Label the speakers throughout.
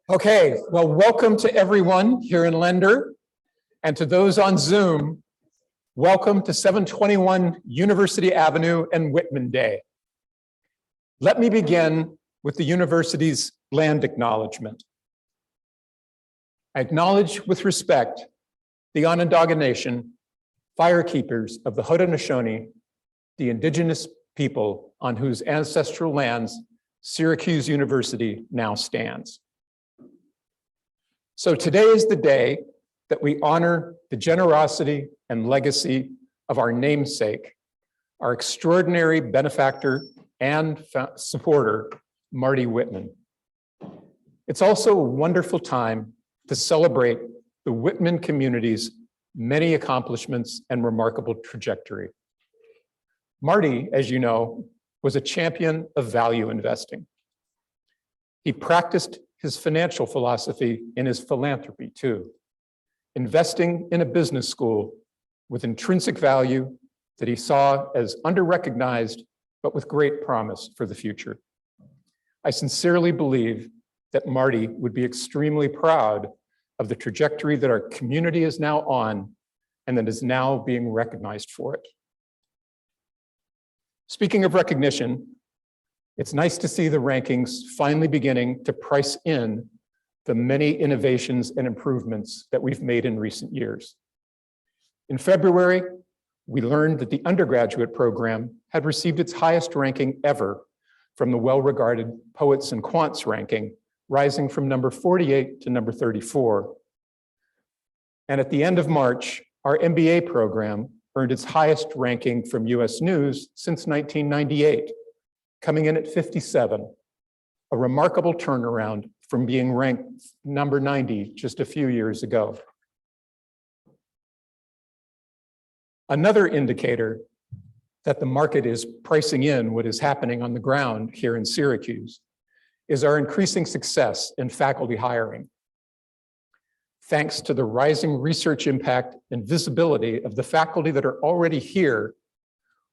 Speaker 1: Okay, well, welcome to everyone here in Lender, and to those on Zoom, welcome to 721 University Avenue and Whitman Day. Let me begin with the university's land acknowledgement. I acknowledge with respect the Onondaga Nation, firekeepers of the Haudenosaunee, the indigenous people on whose ancestral lands Syracuse University now stands. So today is the day that we honor the generosity and legacy of our namesake, our extraordinary benefactor and supporter, Marty Whitman. It's also a wonderful time to celebrate the Whitman community's many accomplishments and remarkable trajectory. Marty, as you know, was a champion of value investing. He practiced his financial philosophy in his philanthropy too, investing in a business school with intrinsic value that he saw as under-recognized, but with great promise for the future. I sincerely believe that Marty would be extremely proud of the trajectory that our community is now on and that is now being recognized for it. Speaking of recognition, it's nice to see the rankings finally beginning to price in the many innovations and improvements that we've made in recent years. In February, we learned that the undergraduate program had received its highest ranking ever from the well-regarded Poets and Quants ranking, rising from number 48 to number 34. And at the end of March, our MBA program earned its highest ranking from US News since 1998, coming in at 57, a remarkable turnaround from being ranked number 90 just a few years ago. Another indicator that the market is pricing in what is happening on the ground here in Syracuse is our increasing success in faculty hiring. Thanks to the rising research impact and visibility of the faculty that are already here,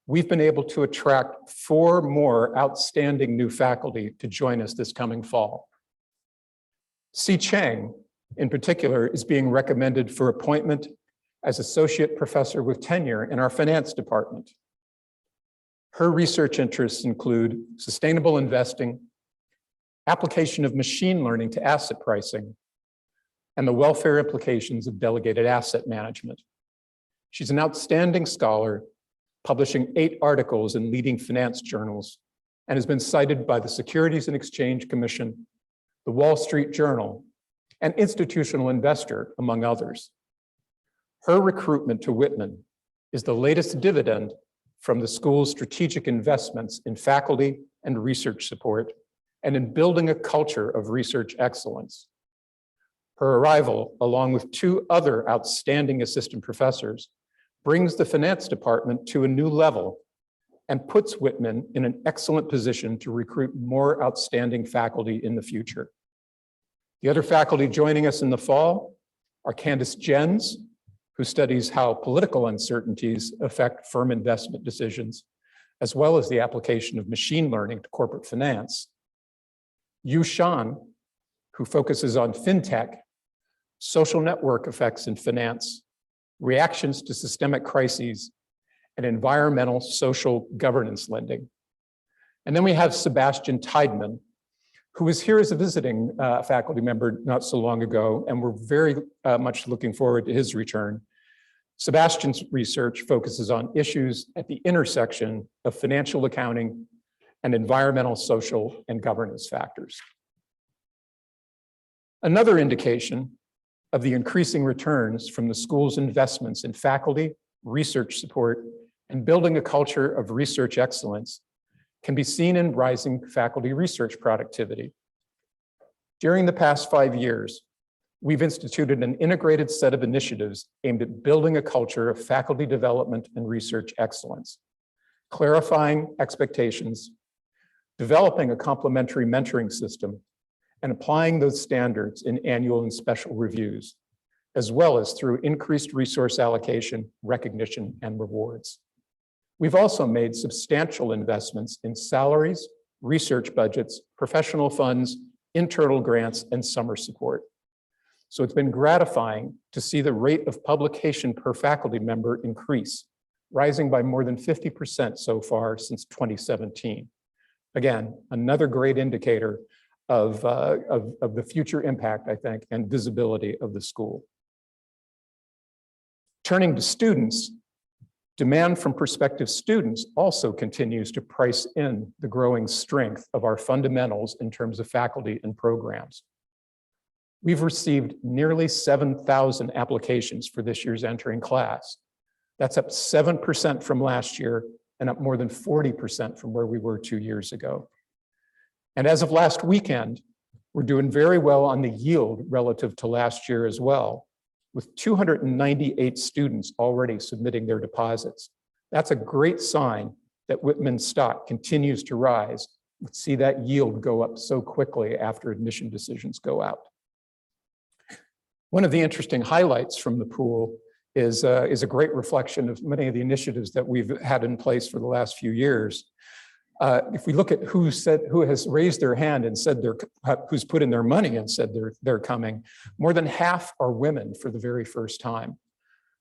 Speaker 1: we've been able to attract 4 more outstanding new faculty to join us this coming fall. Si Cheng, in particular, is being recommended for appointment as associate professor with tenure in our finance department. Her research interests include sustainable investing, application of machine learning to asset pricing, and the welfare implications of delegated asset management. She's an outstanding scholar, publishing 8 articles in leading finance journals, and has been cited by the Securities and Exchange Commission, the Wall Street Journal, and Institutional Investor, among others. Her recruitment to Whitman is the latest dividend from the school's strategic investments in faculty and research support, and in building a culture of research excellence. Her arrival, along with 2 other outstanding assistant professors, brings the finance department to a new level and puts Whitman in an excellent position to recruit more outstanding faculty in the future. The other faculty joining us in the fall are Candace Jens, who studies how political uncertainties affect firm investment decisions, as well as the application of machine learning to corporate finance. Yu Shan, who focuses on fintech, social network effects in finance, reactions to systemic crises, and environmental social governance lending. And then we have Sebastian Tideman, who was here as a visiting faculty member not so long ago, and we're very much looking forward to his return. Sebastian's research focuses on issues at the intersection of financial accounting and environmental, social, and governance factors. Another indication of the increasing returns from the school's investments in faculty, research support, and building a culture of research excellence can be seen in rising faculty research productivity. During the past 5 years, we've instituted an integrated set of initiatives aimed at building a culture of faculty development and research excellence, clarifying expectations, developing a complementary mentoring system, and applying those standards in annual and special reviews, as well as through increased resource allocation, recognition, and rewards. We've also made substantial investments in salaries research budgets, professional funds, internal grants, and summer support. So it's been gratifying to see the rate of publication per faculty member increase, rising by more than 50% so far since 2017. Again, another great indicator of the future impact, I think, and visibility of the school. Turning to students, demand from prospective students also continues to price in the growing strength of our fundamentals in terms of faculty and programs. We've received nearly 7,000 applications for this year's entering class. That's up 7% from last year and up more than 40% from where we were 2 years ago. And as of last weekend, we're doing very well on the yield relative to last year as well, with 298 students already submitting their deposits. That's a great sign that Whitman's stock continues to rise. Let's see that yield go up so quickly after admission decisions go out. One of the interesting highlights from the pool is a great reflection of many of the initiatives that we've had in place for the last few years. If we look at who has raised their hand and said who's put in their money and said they're coming, more than half are women for the very first time.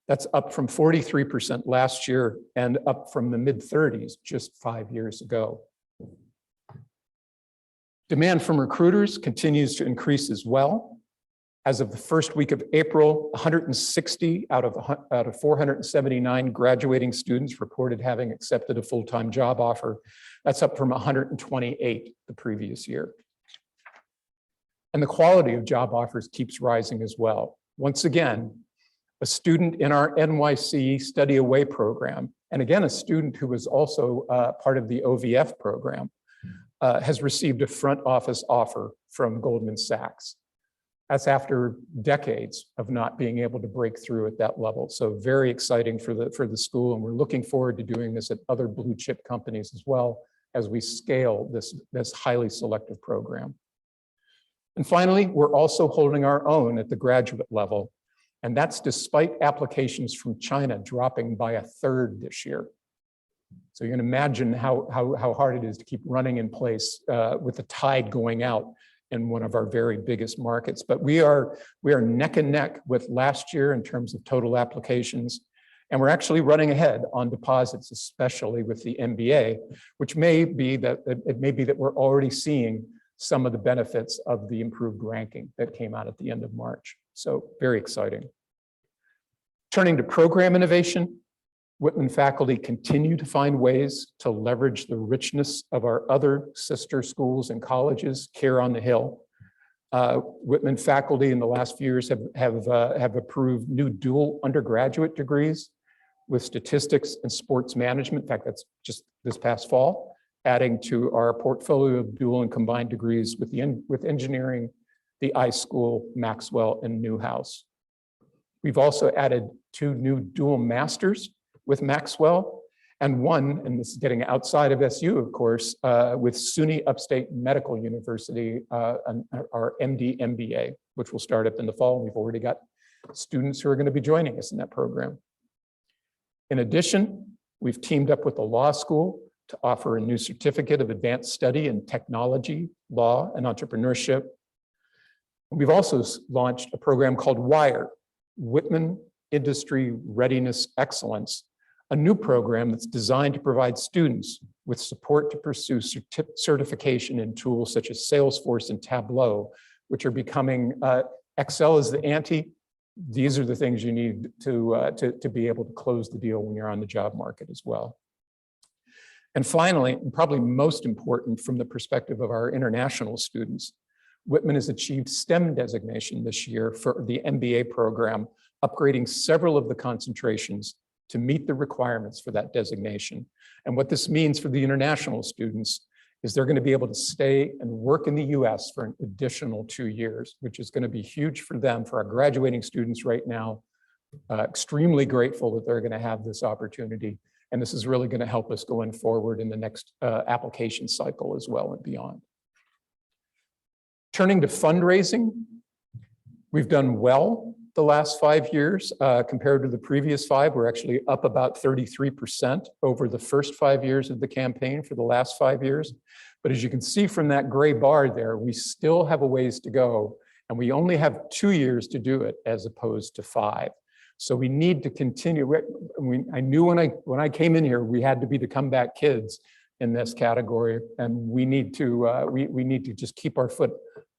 Speaker 1: That's up from 43% last year and up from the mid-30s just 5 years ago. Demand from recruiters continues to increase as well. As of the first week of April, 160 out of 479 graduating students reported having accepted a full-time job offer. That's up from 128 the previous year. And the quality of job offers keeps rising as well. Once again, a student in our NYC Study Away program, and again, a student who was also part of the OVF program, has received a front office offer from Goldman Sachs. That's after decades of not being able to break through at that level. So very exciting for the school, and we're looking forward to doing this at other blue chip companies as well as we scale this highly selective program. And finally, we're also holding our own at the graduate level, and that's despite applications from China dropping by 1/3 this year. So you can imagine how hard it is to keep running in place with the tide going out in one of our very biggest markets. But we are neck and neck with last year in terms of total applications. And we're actually running ahead on deposits, especially with the MBA, which may be that we're already seeing some of the benefits of the improved ranking that came out at the end of March. So very exciting. Turning to program innovation, Whitman faculty continue to find ways to leverage the richness of our other sister schools and colleges here on the Hill. Whitman faculty in the last few years have approved new dual undergraduate degrees with statistics and sports management. In fact, that's just this past fall, adding to our portfolio of dual and combined degrees with engineering, the iSchool, Maxwell, and Newhouse. We've also added 2 new dual masters with Maxwell, and one, and this is getting outside of SU, of course, with SUNY Upstate Medical University, our MD MBA, which will start up in the fall. We've already got students who are going to be joining us in that program. In addition, we've teamed up with the law school to offer a new certificate of advanced study in technology, law, and entrepreneurship. We've also launched a program called WIRE, Whitman Industry Readiness Excellence, a new program that's designed to provide students with support to pursue certification in tools such as Salesforce and Tableau, which are becoming, Excel is the ante. These are the things you need to be able to close the deal when you're on the job market as well. And finally, and probably most important from the perspective of our international students, Whitman has achieved STEM designation this year for the MBA program, upgrading several of the concentrations to meet the requirements for that designation. And what this means for the international students is they're going to be able to stay and work in the US for an additional 2 years, which is going to be huge for them, for our graduating students right now. Extremely grateful that they're going to have this opportunity. And this is really going to help us going forward in the next application cycle as well and beyond. Turning to fundraising, we've done well the last 5 years compared to the previous 5. We're actually up about 33% over the first 5 years of the campaign for the last 5 years. But as you can see from that gray bar there, we still have a ways to go, and we only have 2 years to do it as opposed to 5. So we need to continue. I knew when I came in here, we had to be the comeback kids in this category, and we need to just keep our foot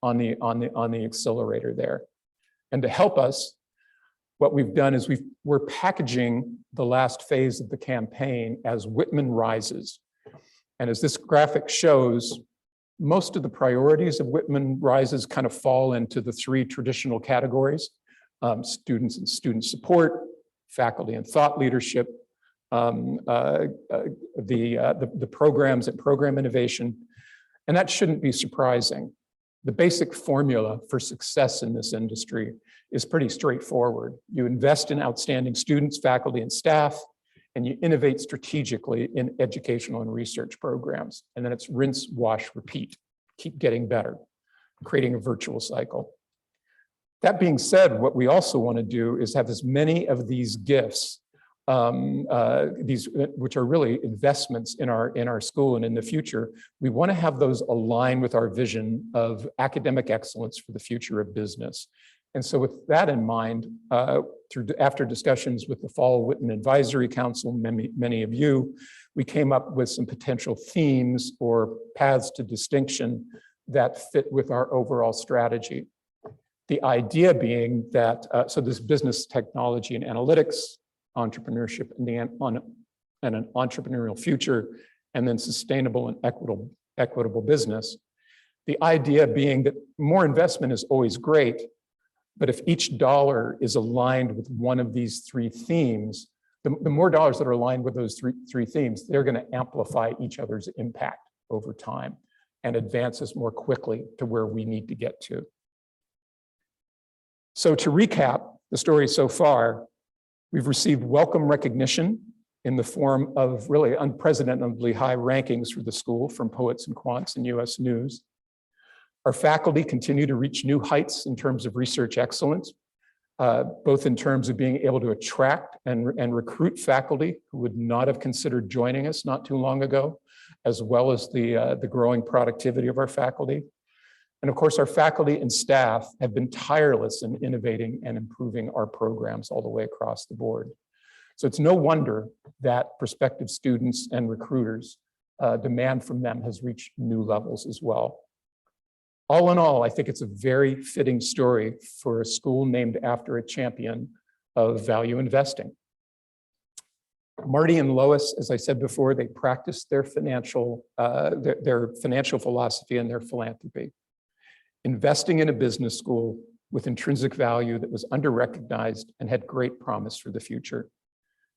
Speaker 1: on the accelerator there. And to help us, what we've done is we're packaging the last phase of the campaign as Whitman Rises. And as this graphic shows, most of the priorities of Whitman Rises kind of fall into the 3 traditional categories: students and student support, faculty and thought leadership, the programs and program innovation. And that shouldn't be surprising. The basic formula for success in this industry is pretty straightforward. You invest in outstanding students, faculty, and staff, and you innovate strategically in educational and research programs. And then it's rinse, wash, repeat. Keep getting better, creating a virtual cycle. That being said, what we also want to do is have as many of these gifts, which are really investments in our school and in the future. We want to have those align with our vision of academic excellence for the future of business. And so with that in mind, after discussions with the Fall Whitman Advisory Council, many of you, we came up with some potential themes or paths to distinction that fit with our overall strategy. The idea being that, so this business, technology, and analytics, entrepreneurship, and an entrepreneurial future, and then sustainable and equitable business. The idea being that more investment is always great, but if each dollar is aligned with one of these 3 themes, the more dollars that are aligned with those three themes, they're going to amplify each other's impact over time and advance us more quickly to where we need to get to. So to recap the story so far, we've received welcome recognition in the form of really unprecedentedly high rankings for the school from Poets and Quants and US News. Our faculty continue to reach new heights in terms of research excellence, both in terms of being able to attract and recruit faculty who would not have considered joining us not too long ago, as well as the growing productivity of our faculty. And of course, our faculty and staff have been tireless in innovating and improving our programs all the way across the board. So it's no wonder that prospective students and recruiters, demand from them has reached new levels as well. All in all, I think it's a very fitting story for a school named after a champion of value investing. Marty and Lois, as I said before, they practice their financial philosophy and their philanthropy. Investing in a business school with intrinsic value that was under-recognized and had great promise for the future.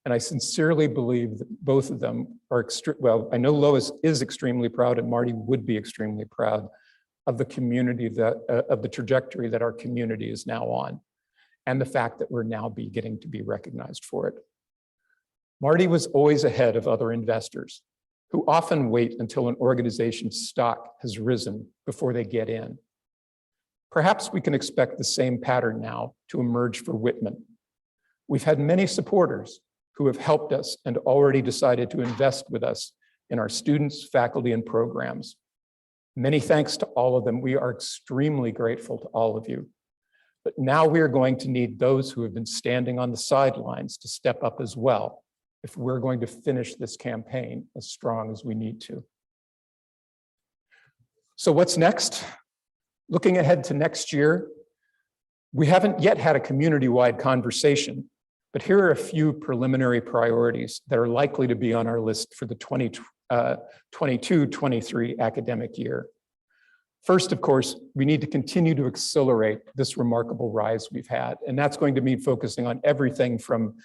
Speaker 1: And I sincerely believe that both of them are, well, I know Lois is extremely proud and Marty would be extremely proud of the community of the trajectory that our community is now on, and the fact that we're now getting to be recognized for it. Marty was always ahead of other investors who often wait until an organization's stock has risen before they get in. Perhaps we can expect the same pattern now to emerge for Whitman. We've had many supporters who have helped us and already decided to invest with us in our students, faculty, and programs. Many thanks to all of them. We are extremely grateful to all of you. But now we are going to need those who have been standing on the sidelines to step up as well if we're going to finish this campaign as strong as we need to. So what's next? Looking ahead to next year, we haven't yet had a community-wide conversation, but here are a few preliminary priorities that are likely to be on our list for the 22-23 academic year. First, of course, we need to continue to accelerate this remarkable rise we've had, and that's going to mean focusing on everything from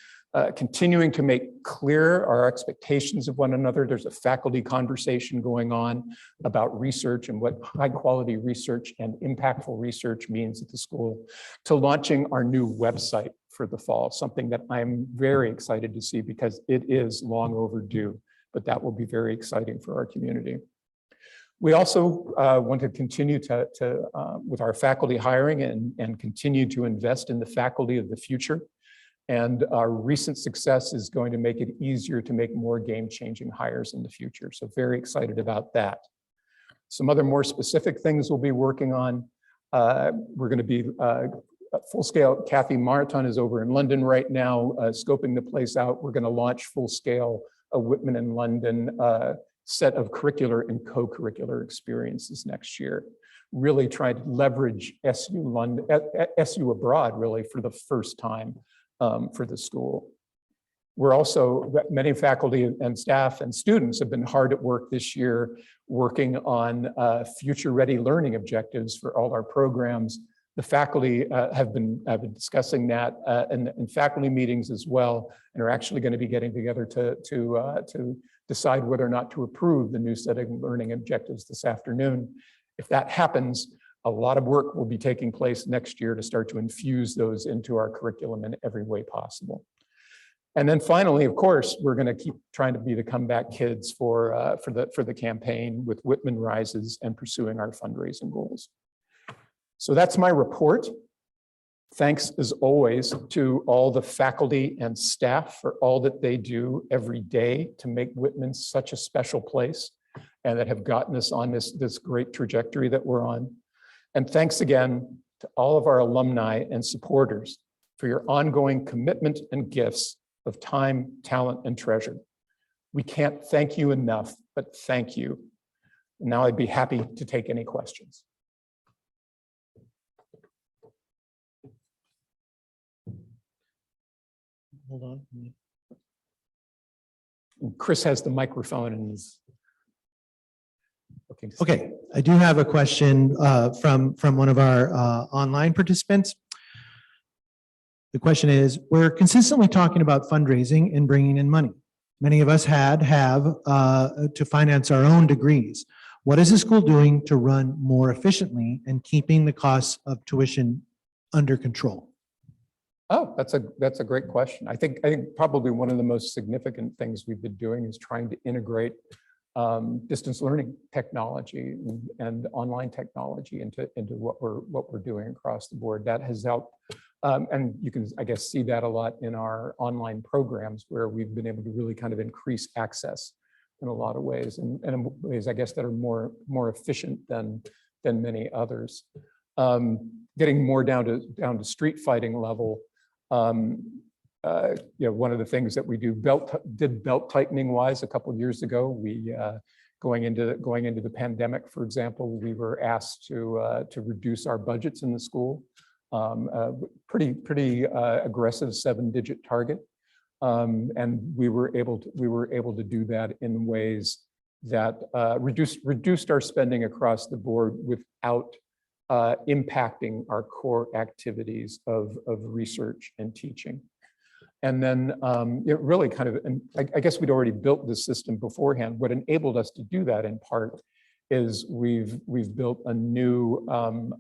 Speaker 1: continuing to make clear our expectations of one another. There's a faculty conversation going on about research and what high quality research and impactful research means at the school, to launching our new website for the fall, something that I'm very excited to see because it is long overdue, but that will be very exciting for our community. We also want to continue with our faculty hiring and continue to invest in the faculty of the future. And our recent success is going to make it easier to make more game-changing hires in the future. So very excited about that. Some other more specific things we'll be working on. We're going to be full scale. Kathy Marathon is over in London right now, scoping the place out. We're going to launch full scale a Whitman in London set of curricular and co-curricular experiences next year. Really try to leverage SU abroad really for the first time for the school. We're also, many faculty and staff and students have been hard at work this year working on future-ready learning objectives for all our programs. The faculty have been discussing that in faculty meetings as well, and are actually going to be getting together to decide whether or not to approve the new set of learning objectives this afternoon. If that happens, a lot of work will be taking place next year to start to infuse those into our curriculum in every way possible. And then finally, of course, we're going to keep trying to be the comeback kids for the campaign with Whitman Rises and pursuing our fundraising goals. So that's my report. Thanks as always to all the faculty and staff for all that they do every day to make Whitman such a special place and that have gotten us on this great trajectory that we're on. And thanks again to all of our alumni and supporters for your ongoing commitment and gifts of time, talent, and treasure. We can't thank you enough, but thank you. Now I'd be happy to take any questions.
Speaker 2: Hold on.
Speaker 1: Chris has the microphone and is looking.
Speaker 2: Okay, I do have a question from one of our online participants. The question is, we're consistently talking about fundraising and bringing in money. Many of us have to finance our own degrees. What is the school doing to run more efficiently and keeping the costs of tuition under control?
Speaker 1: Oh, that's a great question. I think probably one of the most significant things we've been doing is trying to integrate distance learning technology and online technology into what we're doing across the board. That has helped, and you can, I guess, see that a lot in our online programs where we've been able to really kind of increase access in a lot of ways, and in ways I guess that are more efficient than many others. Getting more down to street fighting level. One of the things that we did belt tightening wise a couple of years ago, we going into the pandemic, for example, we were asked to reduce our budgets in the school, pretty aggressive 7-digit target, and we were able to do that in ways that reduced our spending across the board without impacting our core activities of research and teaching. And then it really kind of, and I guess we'd already built this system beforehand. What enabled us to do that in part is we've built a new kind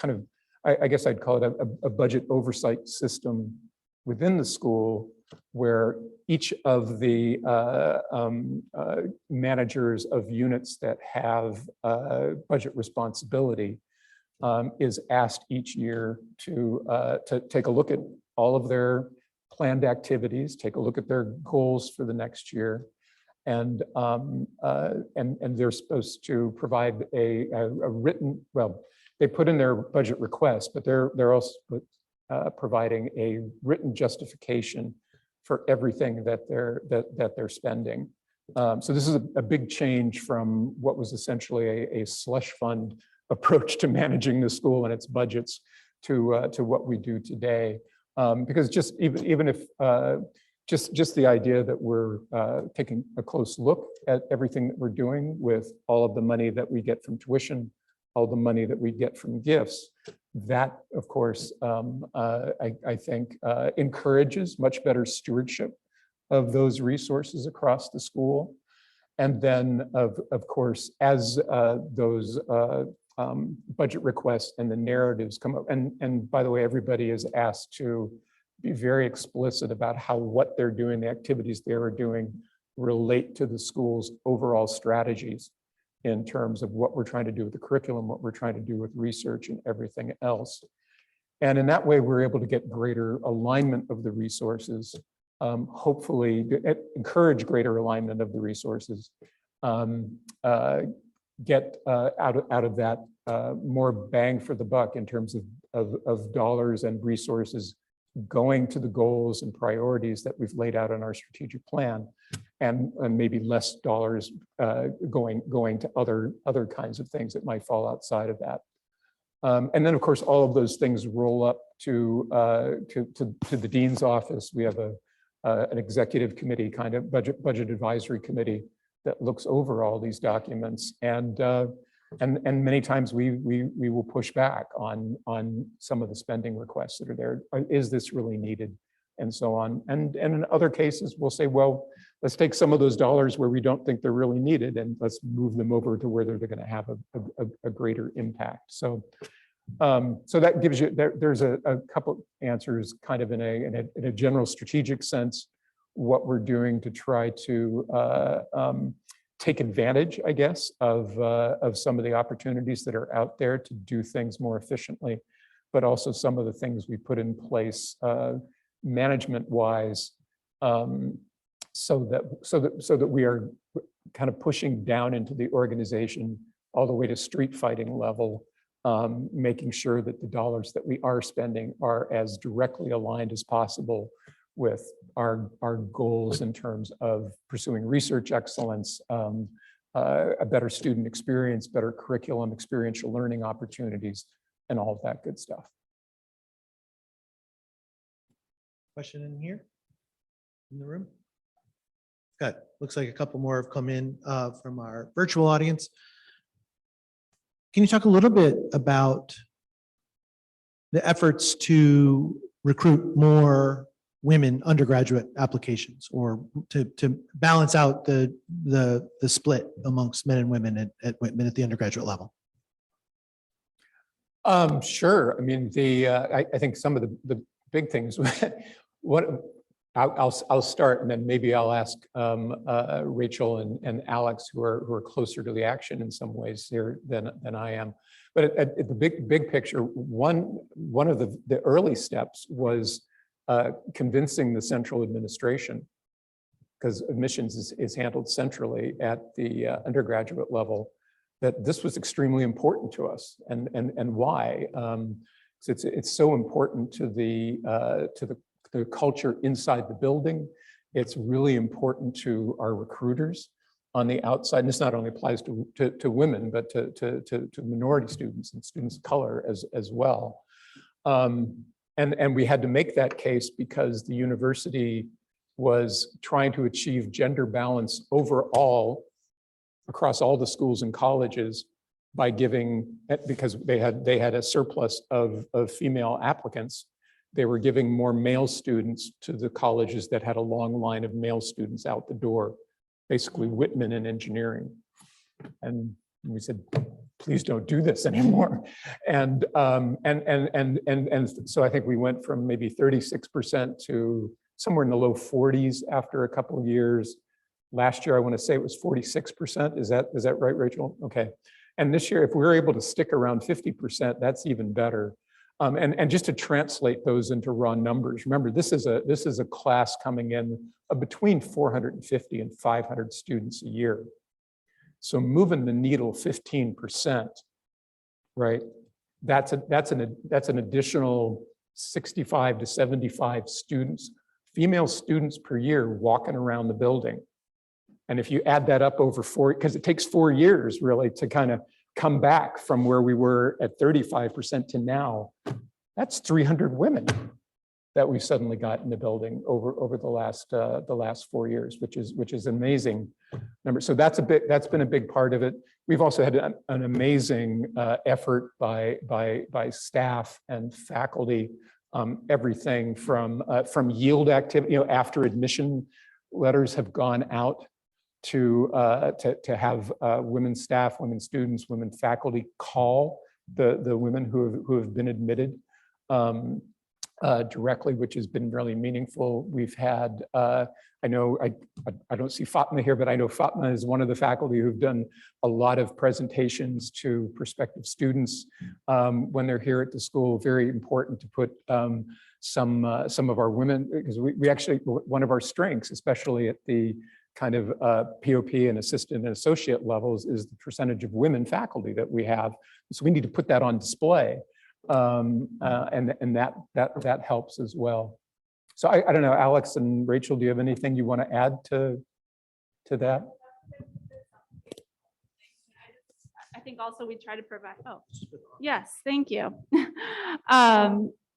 Speaker 1: of, I guess I'd call it a budget oversight system within the school where each of the managers of units that have budget responsibility is asked each year to take a look at all of their planned activities, take a look at their goals for the next year, and they're supposed to provide a written, well, they put in their budget request, but they're also providing a written justification for everything that they're spending. So this is a big change from what was essentially a slush fund approach to managing the school and its budgets to what we do today. Because just even if just the idea that we're taking a close look at everything that we're doing with all of the money that we get from tuition, all the money that we get from gifts, that of course I think encourages much better stewardship of those resources across the school. And then of course, as those budget requests and the narratives come up, and by the way, everybody is asked to be very explicit about how what they're doing, the activities they are doing relate to the school's overall strategies. in terms of what we're trying to do with the curriculum, what we're trying to do with research and everything else. And in that way, we're able to get greater alignment of the resources, hopefully encourage greater alignment of the resources, get out of that more bang for the buck in terms of dollars and resources going to the goals and priorities that we've laid out in our strategic plan, and maybe less dollars going to other kinds of things that might fall outside of that. And then, of course, all of those things roll up to the dean's office. We have an executive committee, kind of budget advisory committee, that looks over all these documents, and many times we will push back on some of the spending requests that are there. Is this really needed, and so on. And in other cases, we'll say, well, let's take some of those dollars where we don't think they're really needed, and let's move them over to where they're going to have a greater impact. So that gives you, there's a couple answers, kind of in a general strategic sense, what we're doing to try to take advantage, I guess, of some of the opportunities that are out there to do things more efficiently, but also some of the things we put in place management-wise, so that we are kind of pushing down into the organization all the way to street fighting level, making sure that the dollars that we are spending are as directly aligned as possible with our goals in terms of pursuing research excellence, a better student experience, better curriculum, experiential learning opportunities, and all of that good stuff.
Speaker 2: Question in here, in the room? Good. Looks like a couple more have come in from our virtual audience. Can you talk a little bit about the efforts to recruit more women undergraduate applications, or to balance out the split amongst men and women at Whitman at the undergraduate level?
Speaker 1: Sure. I mean, I think some of the big things. I'll start, and then maybe I'll ask Rachel and Alex, who are closer to the action in some ways here than I am. But at the big picture, one of the early steps was convincing the central administration, because admissions is handled centrally at the undergraduate level, that this was extremely important to us, and why. So it's so important to the culture inside the building. It's really important to our recruiters on the outside. And this not only applies to women, but to minority students and students of color as well. And we had to make that case because the university was trying to achieve gender balance overall across all the schools and colleges by giving, because they had a surplus of female applicants, they were giving more male students to the colleges that had a long line of male students out the door, basically Whitman and engineering. And we said, please don't do this anymore. And so I think we went from maybe 36% to somewhere in the low 40s after a couple of years. Last year, I want to say it was 46%. Is that right, Rachel? Okay. And this year, if we're able to stick around 50%, that's even better. And just to translate those into raw numbers, remember, this is a class coming in of between 450 and 500 students a year. So moving the needle 15%, right? That's an additional 65 to 75 students, female students per year walking around the building. And if you add that up over because it takes 4 years really to kind of come back from where we were at 35% to now, that's 300 women that we suddenly got in the building over the last 4 years, which is an amazing number. So that's been a big part of it. We've also had an amazing effort by staff and faculty, everything from yield activity, after admission letters have gone out, to have women staff, women students, women faculty call the women who have been admitted, directly, which has been really meaningful. We've had, I know, I don't see Fatma here, but I know Fatma is one of the faculty who've done a lot of presentations to prospective students when they're here at the school. Very important to put some of our women, because we actually, one of our strengths, especially at the kind of POP and assistant and associate levels, is the percentage of women faculty that we have. So we need to put that on display. And that helps as well. So I don't know, Alex and Rachel, do you have anything you want to add to that?
Speaker 3: I think also we try to provide, oh, yes, thank you.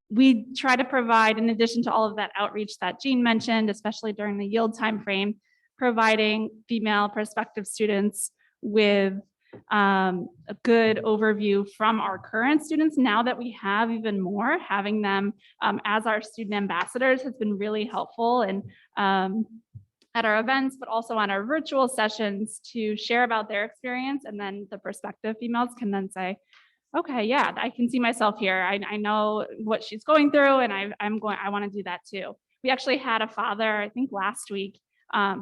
Speaker 3: We try to provide, in addition to all of that outreach that Jean mentioned, especially during the yield timeframe, providing female prospective students with a good overview from our current students. Now that we have even more, having them as our student ambassadors has been really helpful, and at our events, but also on our virtual sessions, to share about their experience. And then the prospective females can then say, okay, yeah, I can see myself here. I know what she's going through, and I want to do that too. We actually had a father, I think last week,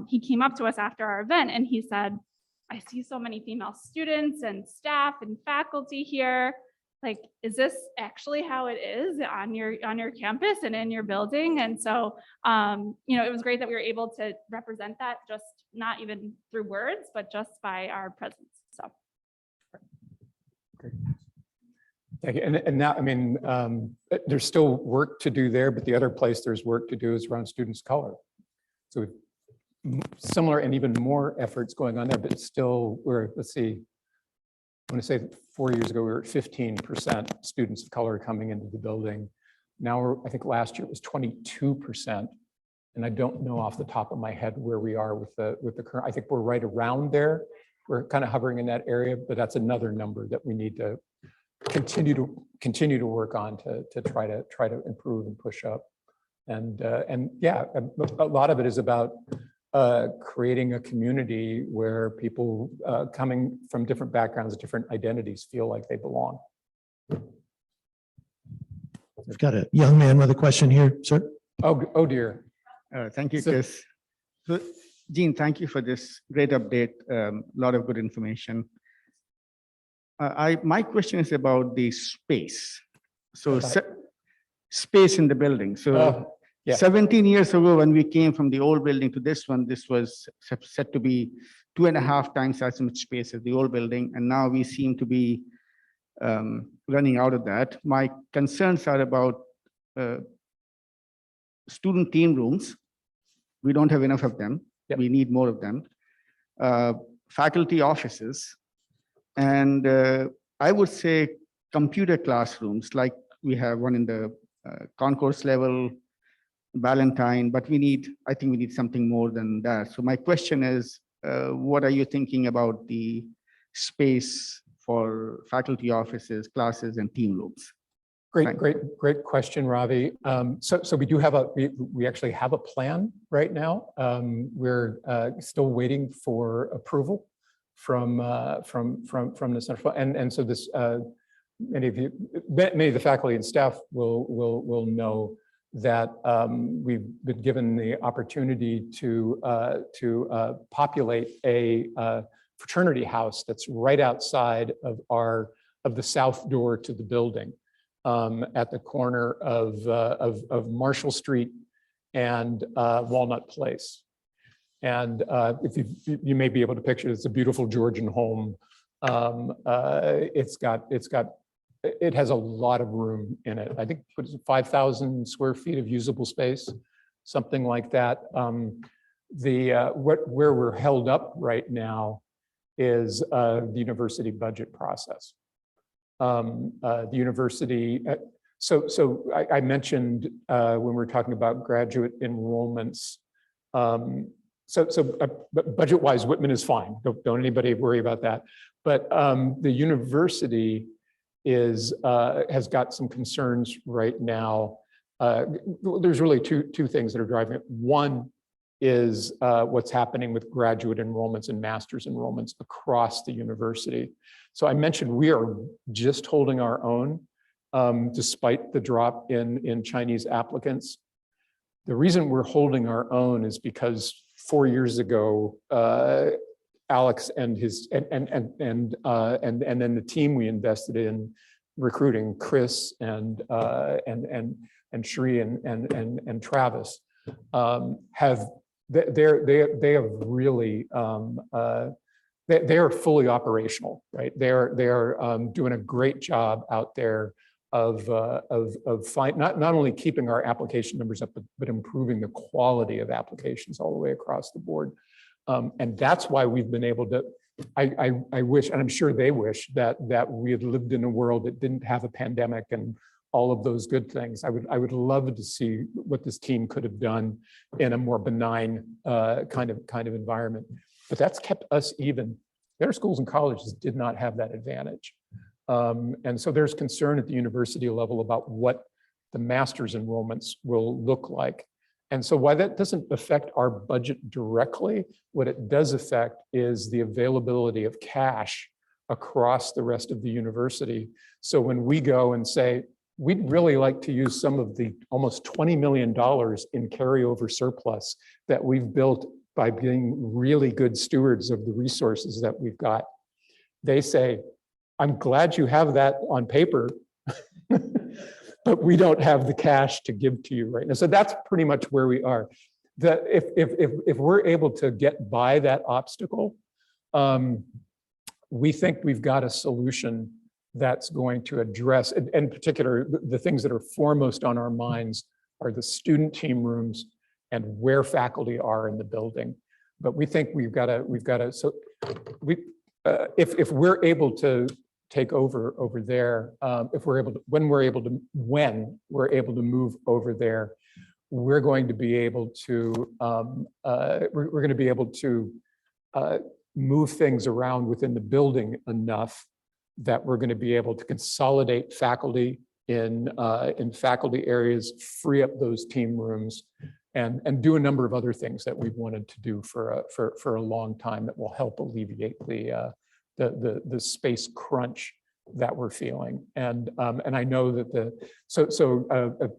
Speaker 3: he came up to us after our event and he said, I see so many female students and staff and faculty here. Like, is this actually how it is on your campus and in your building? And so, it was great that we were able to represent that, just not even through words, but just by our presence. So.
Speaker 1: Great. Thank you. And now, I mean, there's still work to do there, but the other place there's work to do is around students of color. So similar and even more efforts going on there, but still let's see, I want to say 4 years ago, we were at 15% students of color coming into the building. Now, I think last year it was 22%. And I don't know off the top of my head where we are with the current, I think we're right around there. We're kind of hovering in that area, but that's another number that we need to continue to work on to try to improve and push up. And yeah, a lot of it is about creating a community where people coming from different backgrounds, different identities feel like they belong.
Speaker 2: I've got a young man with a question here, sir.
Speaker 1: Oh dear.
Speaker 4: Thank you, Chris. So, Jean, thank you for this great update. A lot of good information. My question is about the space. So space in the building. So
Speaker 1: yeah.
Speaker 4: 17 years ago, when we came from the old building to this one, this was set to be 2.5 times as much space as the old building. And now we seem to be running out of that. My concerns are about student team rooms. We don't have enough of them.
Speaker 1: Yep.
Speaker 4: We need more of them. Faculty offices. And I would say computer classrooms, like we have one in the concourse level, Valentine, but I think we need something more than that. So my question is, what are you thinking about the space for faculty offices, classes, and team rooms?
Speaker 1: Great question, Ravi. So we do have we actually have a plan right now. We're still waiting for approval from the central, and so this many of the faculty and staff will know that we've been given the opportunity to populate a fraternity house that's right outside of the south door to the building, at the corner of Marshall Street and Walnut Place. And if you may be able to picture, it's a beautiful Georgian home. It has a lot of room in it. I think what is it, 5,000 square feet of usable space, something like that. Where we're held up right now is the university budget process. The university, so I mentioned when we were talking about graduate enrollments, but budget-wise, Whitman is fine. Don't anybody worry about that. But the university has got some concerns right now. There's really two things that are driving it. One is what's happening with graduate enrollments and master's enrollments across the university. So I mentioned we are just holding our own despite the drop in Chinese applicants. The reason we're holding our own is because 4 years ago, Alex and his and then the team we invested in recruiting, Chris and Sri and Travis, have really they are fully operational, right? They are doing a great job out there of not only keeping our application numbers up, but improving the quality of applications all the way across the board. And that's why we've been able to, I wish, and I'm sure they wish, that we had lived in a world that didn't have a pandemic and all of those good things. I would love to see what this team could have done in a more benign kind of environment. But that's kept us even. Better schools and colleges did not have that advantage. And so there's concern at the university level about what the master's enrollments will look like. And so while that doesn't affect our budget directly, what it does affect is the availability of cash across the rest of the university. So when we go and say, we'd really like to use some of the almost $20 million in carryover surplus that we've built by being really good stewards of the resources that we've got, they say, I'm glad you have that on paper, but we don't have the cash to give to you right now. So that's pretty much where we are. That if we're able to get by that obstacle, we think we've got a solution that's going to address, in particular, the things that are foremost on our minds are the student team rooms and where faculty are in the building. But we think we've got to, so if we're able to take over there, when we're able to move over there, we're going to be able to move things around within the building enough that we're going to be able to consolidate faculty in faculty areas, free up those team rooms, and do a number of other things that we've wanted to do for a long time that will help alleviate the space crunch that we're feeling. And I know that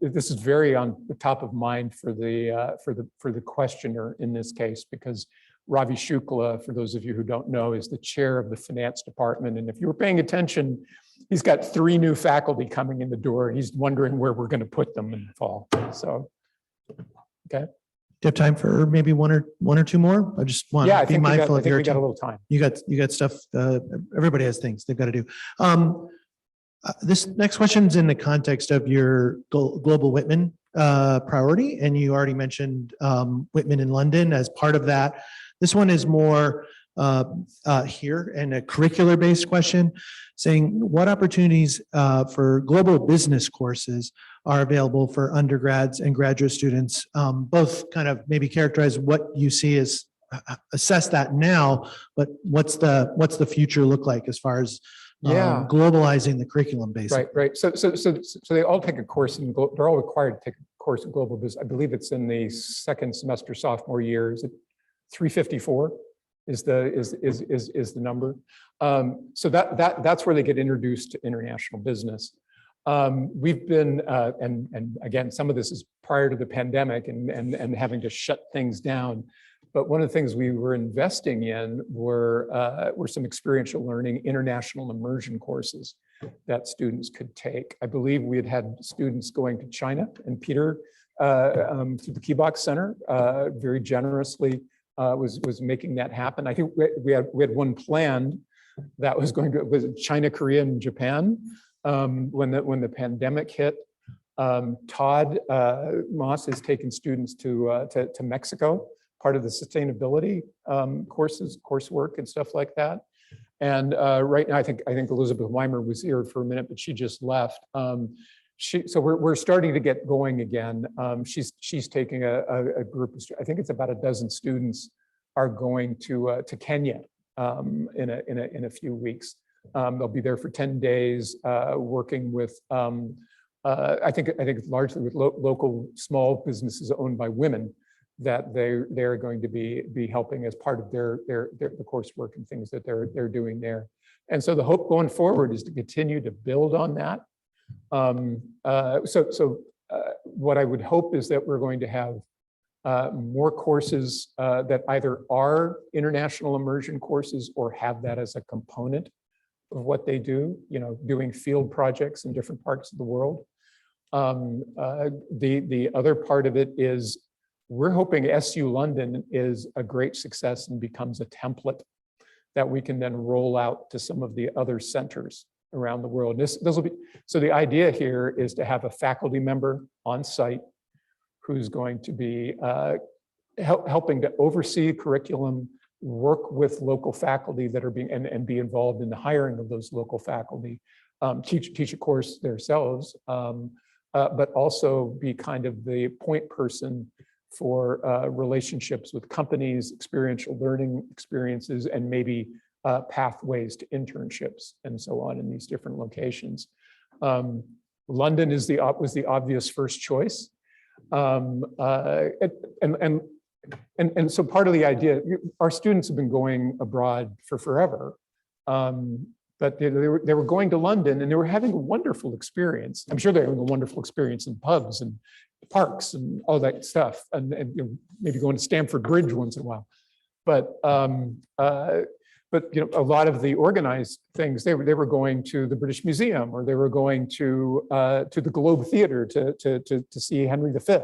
Speaker 1: this is very on the top of mind for the questioner in this case, because Ravi Shukla, for those of you who don't know, is the chair of the finance department. And if you were paying attention, he's got 3 new faculty coming in the door. He's wondering where we're going to put them in the fall. So, okay.
Speaker 2: Do you have time for maybe one or two more? I just want to be mindful of your
Speaker 1: time.
Speaker 2: time.
Speaker 1: A little time.
Speaker 2: You got stuff. Everybody has things they've got to do. This next question's in the context of your global Whitman priority, and you already mentioned Whitman in London as part of that. This one is more here and a curricular-based question, saying what opportunities for global business courses are available for undergrads and graduate students, both kind of maybe characterize what you see as, assess that now, but what's the future look like as far as globalizing the curriculum basically.
Speaker 1: Right. So they all take a course in, they're all required to take a course in global business. I believe it's in the second semester sophomore year. Is it 354 is the number. So that's where they get introduced to international business. We've been, and again, some of this is prior to the pandemic and having to shut things down. But one of the things we were investing in were some experiential learning, international immersion courses that students could take. I believe we had students going to China, and Peter through the Keybox Center very generously was making that happen. I think we had one planned that was China, Korea, and Japan when the pandemic hit. Todd Moss has taken students to Mexico, part of the sustainability coursework and stuff like that. And right now, I think Elizabeth Weimer was here for a minute, but she just left. So we're starting to get going again. She's taking a group of, I think it's about a dozen students are going to Kenya in a few weeks. They'll be there for 10 days, working with I think largely with local small businesses owned by women that they're going to be helping as part of the coursework and things that they're doing there. And so the hope going forward is to continue to build on that. What I would hope is that we're going to have more courses that either are international immersion courses or have that as a component of what they do, doing field projects in different parts of the world. The other part of it is we're hoping SU London is a great success and becomes a template that we can then roll out to some of the other centers around the world. This will be, so the idea here is to have a faculty member on site who's going to be helping to oversee curriculum, work with local faculty that are being, and be involved in the hiring of those local faculty, teach a course themselves, but also be kind of the point person for relationships with companies, experiential learning experiences, and maybe pathways to internships and so on in these different locations. London was the obvious first choice. And so part of the idea, our students have been going abroad for forever, but they were going to London and they were having a wonderful experience. I'm sure they're having a wonderful experience in pubs and parks and all that stuff, and maybe going to Stamford Bridge once in a while. But a lot of the organized things, they were going to the British Museum, or they were going to the Globe Theatre to see Henry V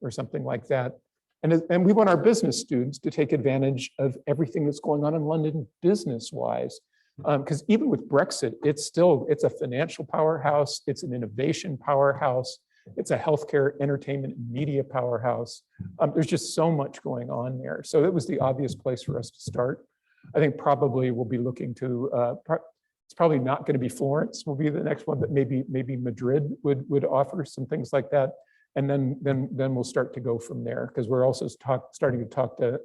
Speaker 1: or something like that. And we want our business students to take advantage of everything that's going on in London business-wise. Because even with Brexit, it's a financial powerhouse, it's an innovation powerhouse, it's a healthcare, entertainment, and media powerhouse. There's just so much going on there. So it was the obvious place for us to start. I think probably we'll be looking to, it's probably not going to be Florence will be the next one, but maybe Madrid would offer some things like that. And then we'll start to go from there, because we're also starting to talk to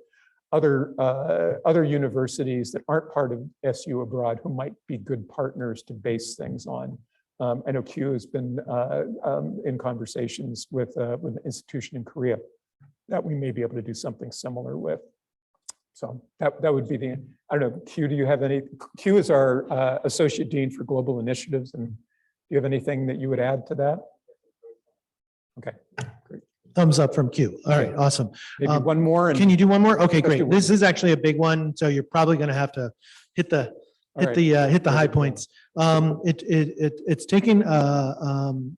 Speaker 1: other universities that aren't part of SU abroad who might be good partners to base things on. I know Q has been in conversations with an institution in Korea that we may be able to do something similar with. So that would be I don't know, Q, do you have any? Q is our Associate Dean for Global Initiatives, and do you have anything that you would add to that? Okay, great.
Speaker 2: Thumbs up from Q. All right, awesome.
Speaker 1: Maybe one more. And
Speaker 2: can you do one more? Okay,
Speaker 1: let's
Speaker 2: great.
Speaker 1: do one.
Speaker 2: This is actually a big one, so you're probably going to have to hit the high points. It's taking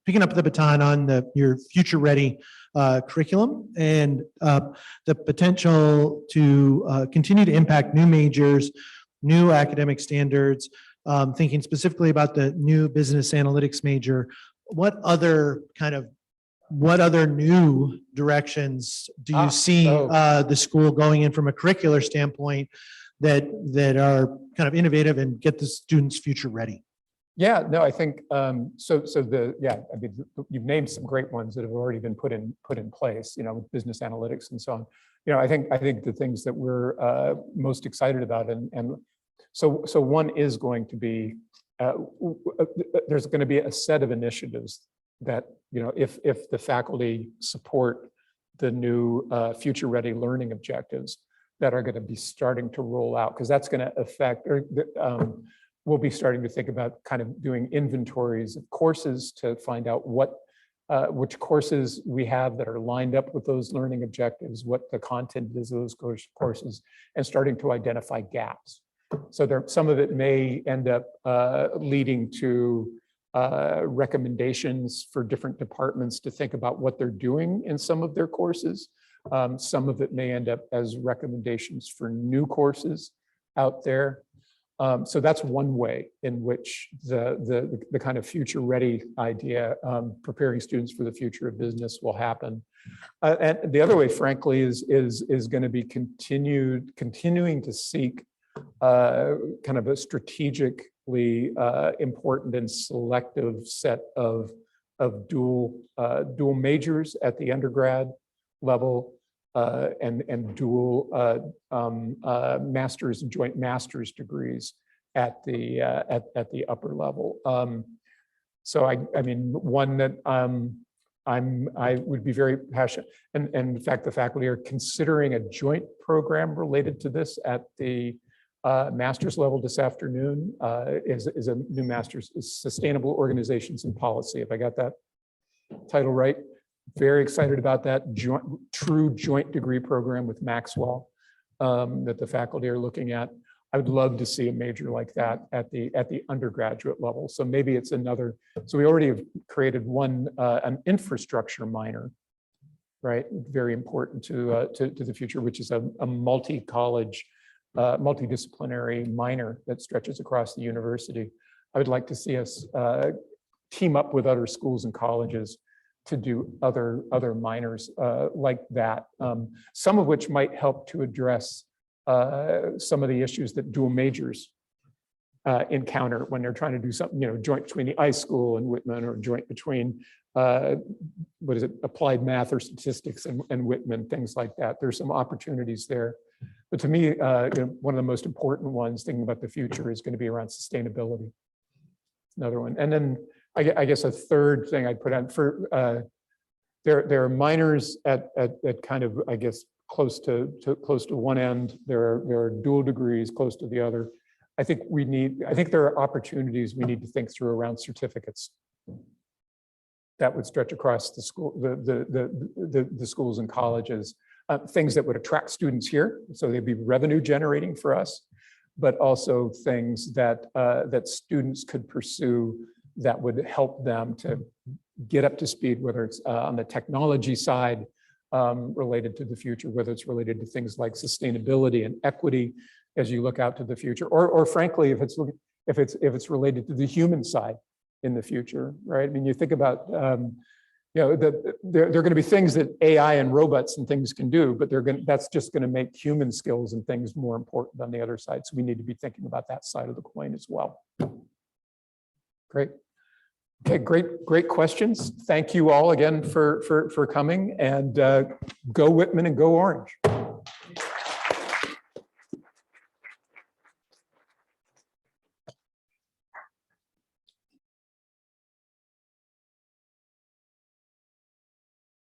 Speaker 2: picking up the baton on your future ready curriculum and the potential to continue to impact new majors, new academic standards, thinking specifically about the new business analytics major. What other new directions do you see the school going in from a curricular standpoint that are kind of innovative and get the students future ready?
Speaker 1: Yeah, no, I think I mean, you've named some great ones that have already been put in place, with business analytics and so on. I think the things that we're most excited about, and so one is going to be there's going to be a set of initiatives that, if the faculty support the new future ready learning objectives that are going to be starting to roll out, because that's going to affect, we'll be starting to think about kind of doing inventories of courses to find out which courses we have that are lined up with those learning objectives, what the content is of those courses, and starting to identify gaps. So some of it may end up leading to recommendations for different departments to think about what they're doing in some of their courses. Some of it may end up as recommendations for new courses out there. So that's one way in which the kind of future ready idea, preparing students for the future of business, will happen. And the other way, frankly, is going to be continuing to seek kind of a strategically important and selective set of dual majors at the undergrad level, and dual master's and joint master's degrees at the upper level. So I mean, one that I would be very passionate, and in fact, the faculty are considering a joint program related to this at the master's level this afternoon is a new master's in Sustainable Organizations and Policy. If I got that title right, very excited about that true joint degree program with Maxwell that the faculty are looking at. I would love to see a major like that at the undergraduate level. So maybe it's another. So we already have created an infrastructure minor, right? Very important to the future, which is a multi-college, multidisciplinary minor that stretches across the university. I would like to see us team up with other schools and colleges to do other minors like that, some of which might help to address some of the issues that dual majors encounter when they're trying to do something, joint between the iSchool and Whitman, or joint between applied math or statistics and Whitman, things like that. There's some opportunities there. But to me, one of the most important ones, thinking about the future, is going to be around sustainability. Another one. And then I guess a third thing I'd put on for there are minors at kind of, I guess, close to one end. There are dual degrees close to the other. I think there are opportunities we need to think through around certificates that would stretch across the school, the schools and colleges, things that would attract students here, so they'd be revenue generating for us, but also things that that students could pursue that would help them to get up to speed, whether it's on the technology side related to the future, whether it's related to things like sustainability and equity as you look out to the future, or frankly, if it's related to the human side in the future, right? I mean, you think about, there are going to be things that AI and robots and things can do, but that's just going to make human skills and things more important on the other side. So we need to be thinking about that side of the coin as well. Great. Okay, great questions. Thank you all again for coming, and go Whitman and go Orange.